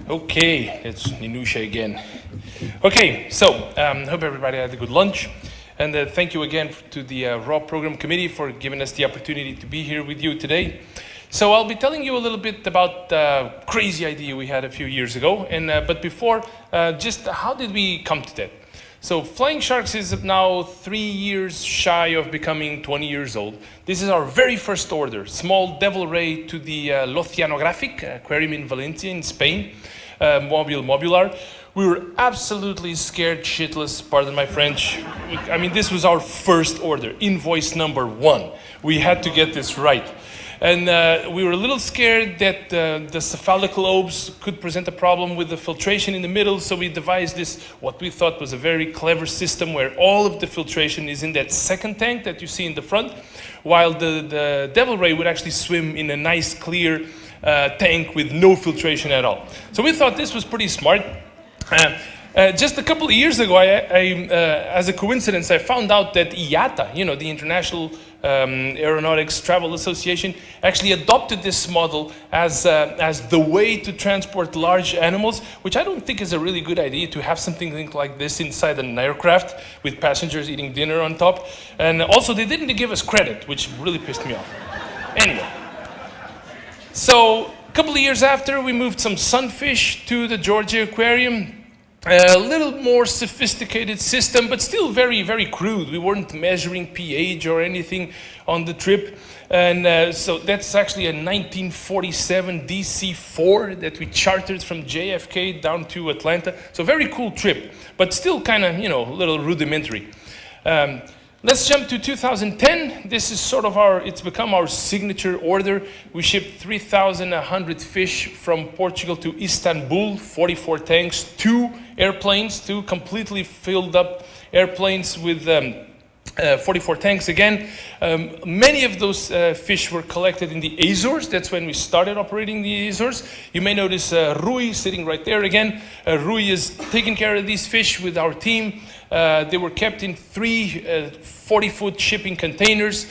Okay, it's Ninusha again. Okay, so hope everybody had a good lunch. And thank you again to the RAW Program Committee for giving us the opportunity to be here with you today. So I'll be telling you a little bit about the crazy idea we had a few years ago. But before, just how did we come to that? So Flying Sharks is now 3 years shy of becoming 20 years old. This is our very first order, small devil ray to the L'Oceanographic Aquarium in Valencia in Spain, modular. We were absolutely scared shitless, pardon my French. I mean, this was our first order, invoice number 1. We had to get this right. And we were a little scared that the cephalic lobes could present a problem with the filtration in the middle, so we devised this, what we thought was a very clever system where all of the filtration is in that second tank that you see in the front, while the devil ray would actually swim in a nice clear tank with no filtration at all. So we thought this was pretty smart. Just a couple of years ago, as a coincidence, I found out that IATA, the International Aeronautics Travel Association, actually adopted this model as the way to transport large animals, which I don't think is a really good idea to have something like this inside an aircraft with passengers eating dinner on top. And also, they didn't give us credit, which really pissed me off. Anyway, so a couple of years after, we moved some sunfish to the Georgia Aquarium. A little more sophisticated system, but still very, very crude. We weren't measuring pH or anything on the trip. And so that's actually a 1947 DC-4 that we chartered from JFK down to Atlanta. So very cool trip, but still kind of, a little rudimentary. Let's jump to 2010. This is sort of it's become our signature order. We shipped 3,100 fish from Portugal to Istanbul, 44 tanks, 2 airplanes, 2 completely filled up airplanes with 44 tanks again. Many of those fish were collected in the Azores. That's when we started operating the Azores. You may notice Rui sitting right there again. Rui is taking care of these fish with our team. They were kept in 3 40-foot shipping containers.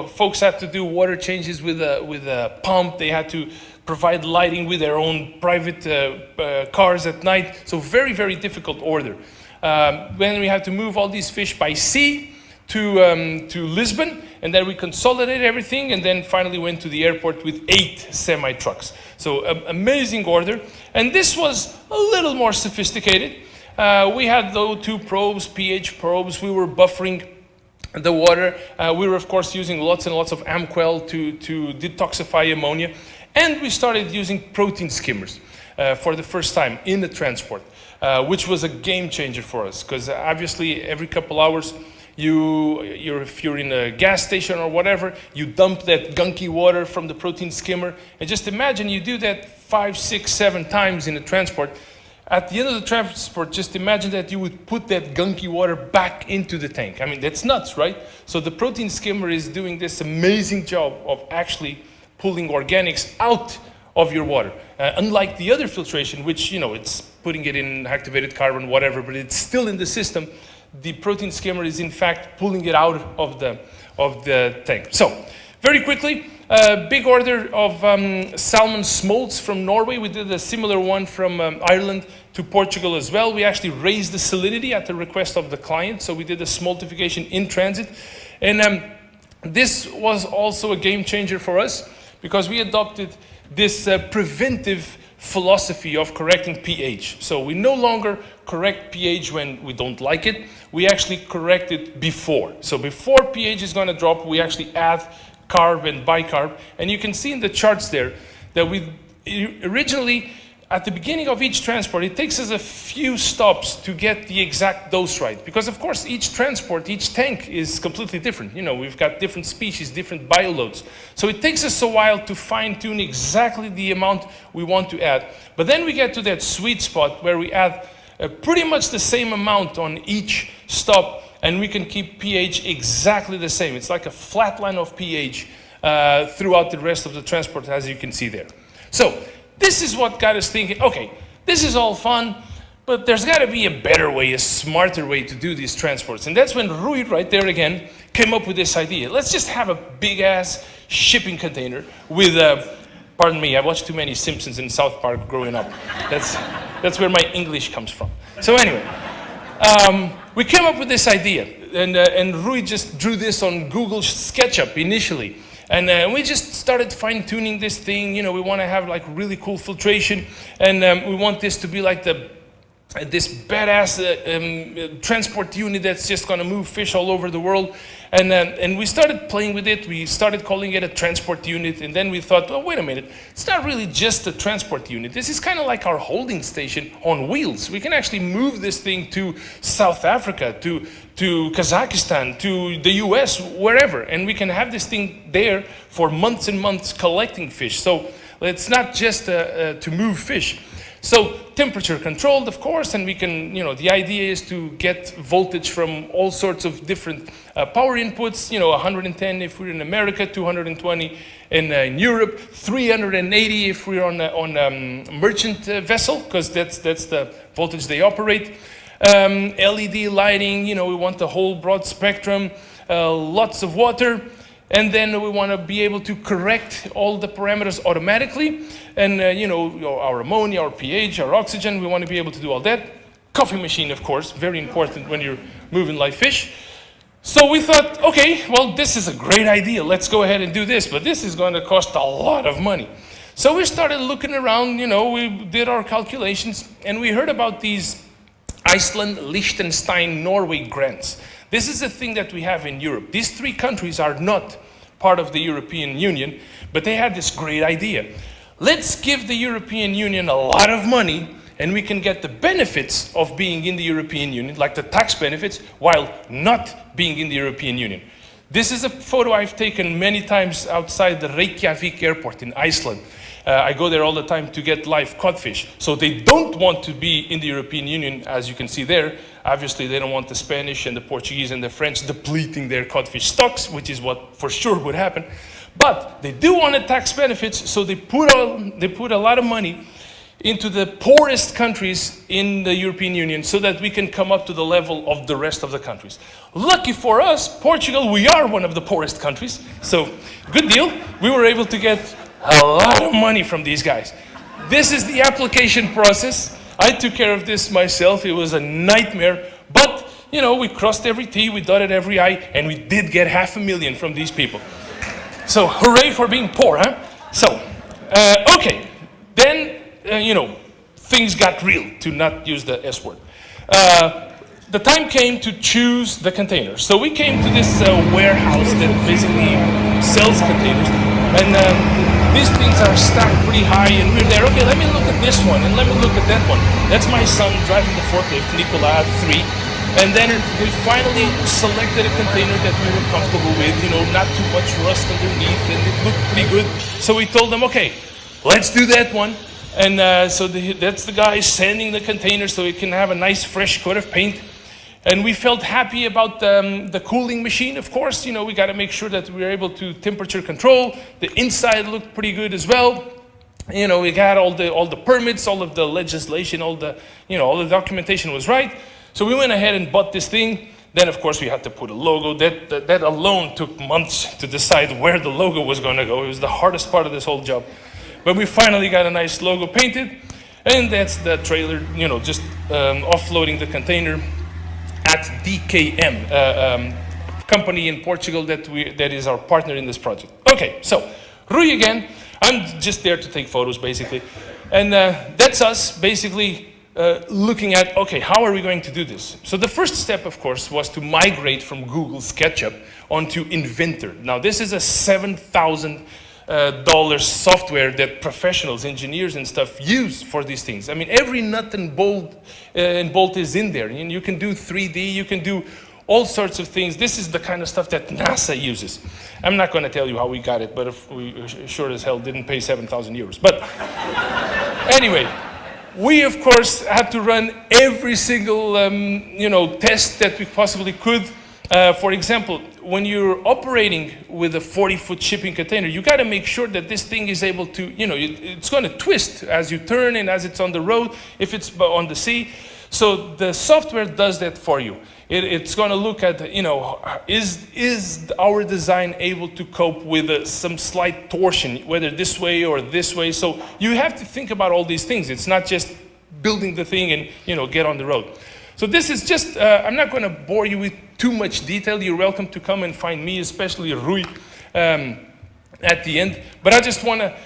Folks had to do water changes with a pump. They had to provide lighting with their own private cars at night. So very, very difficult order. Then we had to move all these fish by sea to Lisbon, and then we consolidated everything, and then finally went to the airport with 8 semi-trucks. So amazing order. And this was a little more sophisticated. We had those 2 probes, pH probes. We were buffering the water. We were, of course, using lots and lots of Amquel to detoxify ammonia. And we started using protein skimmers for the first time in the transport, which was a game changer for us, because obviously every couple hours, if you're in a gas station or whatever, you dump that gunky water from the protein skimmer. And just imagine you do that 5, 6, 7 times in the transport. At the end of the transport, just imagine that you would put that gunky water back into the tank. I mean, that's nuts, right? So the protein skimmer is doing this amazing job of actually pulling organics out of your water. Unlike the other filtration, which, it's putting it in activated carbon, whatever, but it's still in the system. The protein skimmer is in fact pulling it out of the tank. So, very quickly, big order of salmon smolts from Norway. We did a similar one from Ireland to Portugal as well. We actually raised the salinity at the request of the client, so we did a smoltification in transit. And this was also a game changer for us, because we adopted this preventive philosophy of correcting pH. So we no longer correct pH when we don't like it. We actually correct it before. So before pH is going to drop, we actually add carb and bicarb. And you can see in the charts there that we originally, at the beginning of each transport, it takes us a few stops to get the exact dose right. Because of course, each transport, each tank is completely different. We've got different species, different bioloads. So it takes us a while to fine tune exactly the amount we want to add. But then we get to that sweet spot where we add pretty much the same amount on each stop, and we can keep pH exactly the same. It's like a flat line of pH throughout the rest of the transport, as you can see there. So this is what got us thinking, okay, this is all fun, but there's got to be a better way, a smarter way to do these transports. And that's when Rui, right there again, came up with this idea. Let's just have a big-ass shipping container with Pardon me, I watched too many Simpsons in South Park growing up. That's where my English comes from. So anyway, we came up with this idea, and Rui just drew this on Google SketchUp initially. And we just started fine-tuning this thing. You know, we want to have like really cool filtration, and we want this to be like this badass transport unit that's just going to move fish all over the world. And we started playing with it. We started calling it a transport unit, and then we thought, oh, wait a minute, it's not really just a transport unit. This is kind of like our holding station on wheels. We can actually move this thing to South Africa, to Kazakhstan, to the US, wherever, and we can have this thing there for months and months collecting fish. So it's not just to move fish. So temperature controlled, of course, and we can, you know, the idea is to get voltage from all sorts of different power inputs, you know, 110 if we're in America, 220 in Europe, 380 if we're on a merchant vessel, because that's the voltage they operate. LED lighting, you know, we want the whole broad spectrum, lots of water. And then we want to be able to correct all the parameters automatically. And, you know, our ammonia, our pH, our oxygen, we want to be able to do all that. Coffee machine, of course, very important when you're moving live fish. So we thought, okay, well, this is a great idea. Let's go ahead and do this. But this is going to cost a lot of money. So we started looking around, you know, we did our calculations, and we heard about these Iceland, Liechtenstein, Norway grants. This is a thing that we have in Europe. These three countries are not part of the European Union, but they had this great idea. Let's give the European Union a lot of money, and we can get the benefits of being in the European Union, like the tax benefits, while not being in the European Union. This is a photo I've taken many times outside the Reykjavik airport in Iceland. I go there all the time to get live codfish. So they don't want to be in the European Union, as you can see there. Obviously, they don't want the Spanish and the Portuguese and the French depleting their codfish stocks, which is what for sure would happen. But they do want the tax benefits, so they put a lot of money into the poorest countries in the European Union so that we can come up to the level of the rest of the countries. Lucky for us, Portugal, we are one of the poorest countries. So good deal. We were able to get a lot of money from these guys. This is the application process. I took care of this myself. It was a nightmare. But, you know, we crossed every T, we dotted every I, and we did get $500,000 from these people. So hooray for being poor, huh? So, okay. Then, you know, things got real, to not use the S word. The time came to choose the containers. So we came to this warehouse that basically sells containers. And these things are stacked pretty high, and we're there, okay, let me look at this one, and let me look at that one. That's my son driving the forklift, Nicola, 3. And then we finally selected a container that we were comfortable with, you know, not too much rust underneath, and it looked pretty good. So we told them, okay, let's do that one. And so that's the guy sanding the container so it can have a nice fresh coat of paint. And we felt happy about the cooling machine, of course. You know, we got to make sure that we were able to temperature control. The inside looked pretty good as well. You know, we got all the permits, all of the legislation, all the documentation was right. So we went ahead and bought this thing. Then, of course, we had to put a logo. That alone took months to decide where the logo was going to go. It was the hardest part of this whole job. But we finally got a nice logo painted. And that's the trailer, you know, just offloading the container at DKM, company in Portugal that is our partner in this project. Okay, so Rui again. I'm just there to take photos, basically. And that's us, basically, looking at, okay, how are we going to do this? So the first step, of course, was to migrate from Google SketchUp onto Inventor. Now, this is a $7,000 software that professionals, engineers and stuff use for these things. I mean, every nut and bolt is in there. You can do 3D, you can do all sorts of things. This is the kind of stuff that NASA uses. I'm not going to tell you how we got it, but if we sure as hell didn't pay 7,000 euros. But anyway, we of course had to run every single test that we possibly could. For example, when you're operating with a 40-foot shipping container, you got to make sure that this thing is able to, it's going to twist as you turn and as it's on the road, if it's on the sea. So the software does that for you. It's going to look at, is our design able to cope with some slight torsion, whether this way or this way. So you have to think about all these things. It's not just building the thing and, get on the road. So this is just, I'm not going to bore you with too much detail. You're welcome to come and find me, especially Rui, at the end. But I just want to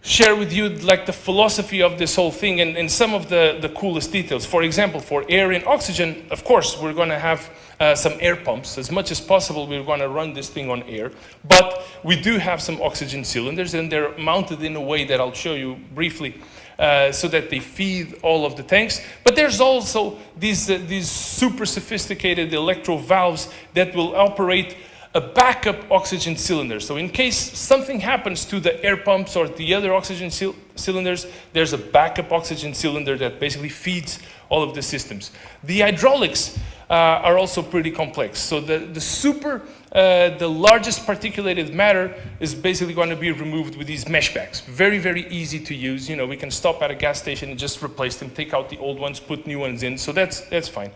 share with you like the philosophy of this whole thing and some of the coolest details. For example, for air and oxygen, of course, we're going to have some air pumps. As much as possible, we're going to run this thing on air. But we do have some oxygen cylinders, and they're mounted in a way that I'll show you briefly, so that they feed all of the tanks. But there's also these super sophisticated electro valves that will operate a backup oxygen cylinder. So in case something happens to the air pumps or the other oxygen cylinders, there's a backup oxygen cylinder that basically feeds all of the systems. The hydraulics are also pretty complex. So the largest particulated matter is basically going to be removed with these mesh bags. Very, very easy to use. We can stop at a gas station and just replace them, take out the old ones, put new ones in. So that's fine.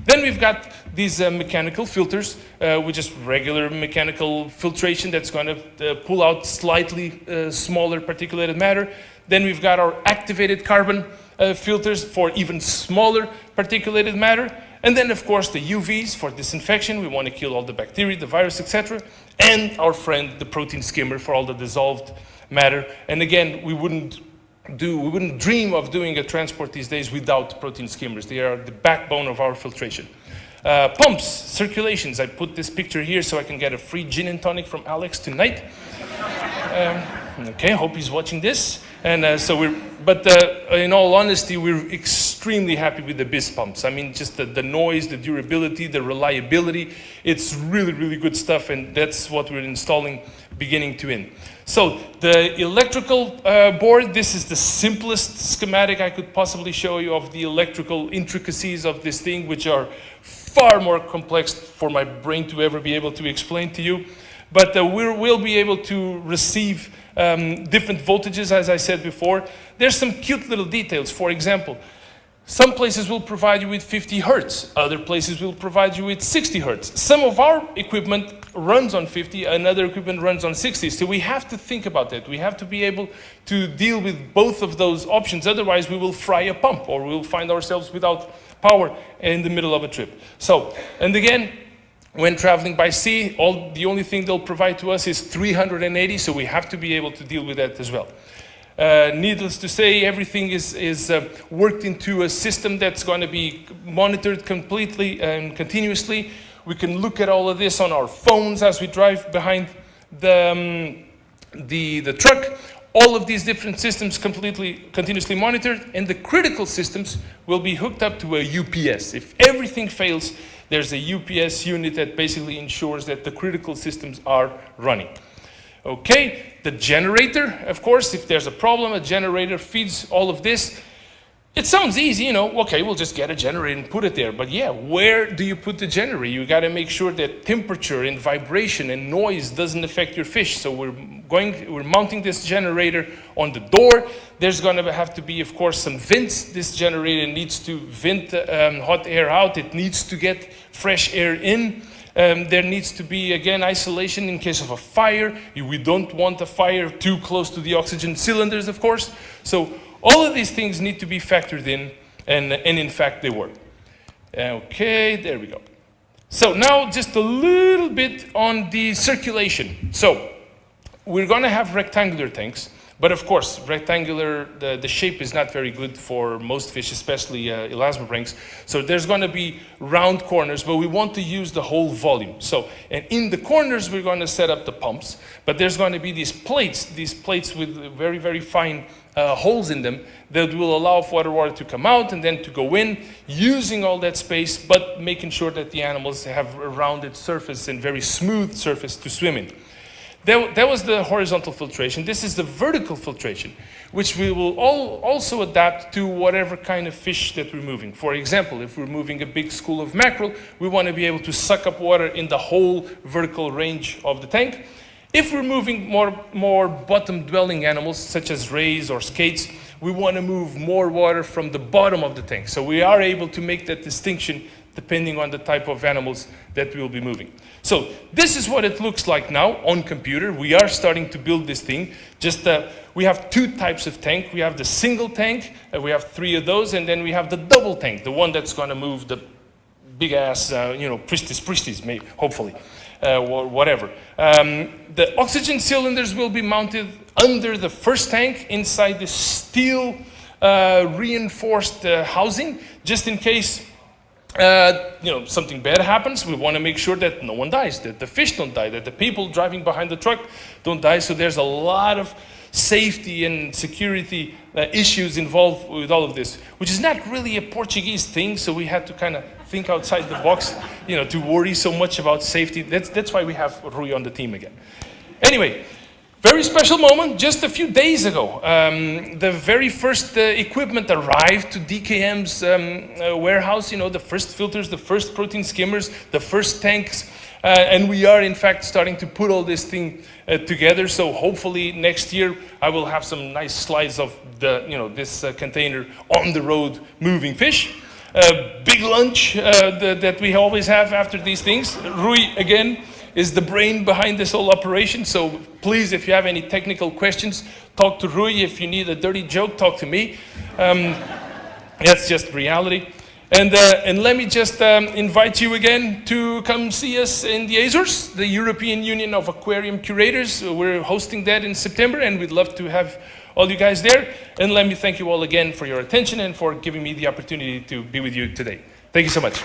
Then we've got these mechanical filters, which is regular mechanical filtration that's going to pull out slightly smaller particulated matter. Then we've got our activated carbon filters for even smaller particulated matter. And then, of course, the UVs for disinfection. We want to kill all the bacteria, the virus, etc. And our friend, the protein skimmer, for all the dissolved matter. And again, we wouldn't dream of doing a transport these days without protein skimmers. They are the backbone of our filtration. Pumps, circulations. I put this picture here so I can get a free gin and tonic from Alex tonight. Okay, hope he's watching this. And in all honesty, we're extremely happy with the BIS pumps. I mean, just the noise, the durability, the reliability. It's really, really good stuff, and that's what we're installing beginning to end. So the electrical board, this is the simplest schematic I could possibly show you of the electrical intricacies of this thing, which are far more complex for my brain to ever be able to explain to you. But we'll be able to receive different voltages, as I said before. There's some cute little details. For example, some places will provide you with 50 hertz. Other places will provide you with 60 hertz. Some of our equipment runs on 50, another equipment runs on 60. So we have to think about that. We have to be able to deal with both of those options. Otherwise, we will fry a pump, or we'll find ourselves without power in the middle of a trip. So, and again, when traveling by sea, the only thing they'll provide to us is 380, so we have to be able to deal with that as well. Needless to say, everything is worked into a system that's going to be monitored completely and continuously. We can look at all of this on our phones as we drive behind the truck. All of these different systems continuously monitored, and the critical systems will be hooked up to a UPS. If everything fails, there's a UPS unit that basically ensures that the critical systems are running. Okay, the generator, of course, if there's a problem, a generator feeds all of this. It sounds easy, okay, we'll just get a generator and put it there. But yeah, where do you put the generator? You got to make sure that temperature and vibration and noise doesn't affect your fish. So we're mounting this generator on the door. There's going to have to be, of course, some vents. This generator needs to vent hot air out. It needs to get fresh air in. There needs to be, again, isolation in case of a fire. We don't want a fire too close to the oxygen cylinders, of course. So all of these things need to be factored in, and in fact they were. Okay, there we go. So now just a little bit on the circulation. So we're going to have rectangular tanks, but of course, rectangular, the shape is not very good for most fish, especially elasmobranchs. So there's going to be round corners, but we want to use the whole volume. So, and in the corners, we're going to set up the pumps, but there's going to be these plates with very, very fine holes in them that will allow for water to come out and then to go in, using all that space, but making sure that the animals have a rounded surface and very smooth surface to swim in. That was the horizontal filtration. This is the vertical filtration, which we will also adapt to whatever kind of fish that we're moving. For example, if we're moving a big school of mackerel, we want to be able to suck up water in the whole vertical range of the tank. If we're moving more bottom-dwelling animals, such as rays or skates, we want to move more water from the bottom of the tank. So we are able to make that distinction depending on the type of animals that we will be moving. So this is what it looks like now on computer. We are starting to build this thing. Just we have two types of tank. We have the single tank, we have 3 of those, and then we have the double tank, the one that's going to move the big ass, Pristis, maybe, hopefully, or whatever. The oxygen cylinders will be mounted under the first tank inside this steel reinforced housing, just in case something bad happens. We want to make sure that no one dies, that the fish don't die, that the people driving behind the truck don't die. So there's a lot of safety and security issues involved with all of this, which is not really a Portuguese thing. So we had to kind of think outside the box, to worry so much about safety. That's why we have Rui on the team again. Anyway, very special moment. Just a few days ago, the very first equipment arrived to DKM's warehouse. The first filters, the first protein skimmers, the first tanks, and we are in fact starting to put all this thing together. So hopefully next year I will have some nice slides of this container on the road moving fish. Big lunch that we always have after these things. Rui again is the brain behind this whole operation. So please, if you have any technical questions, talk to Rui. If you need a dirty joke, talk to me. That's just reality. And let me just invite you again to come see us in the Azores, the European Union of Aquarium Curators. We're hosting that in September, and we'd love to have all you guys there. And let me thank you all again for your attention and for giving me the opportunity to be with you today. Thank you so much.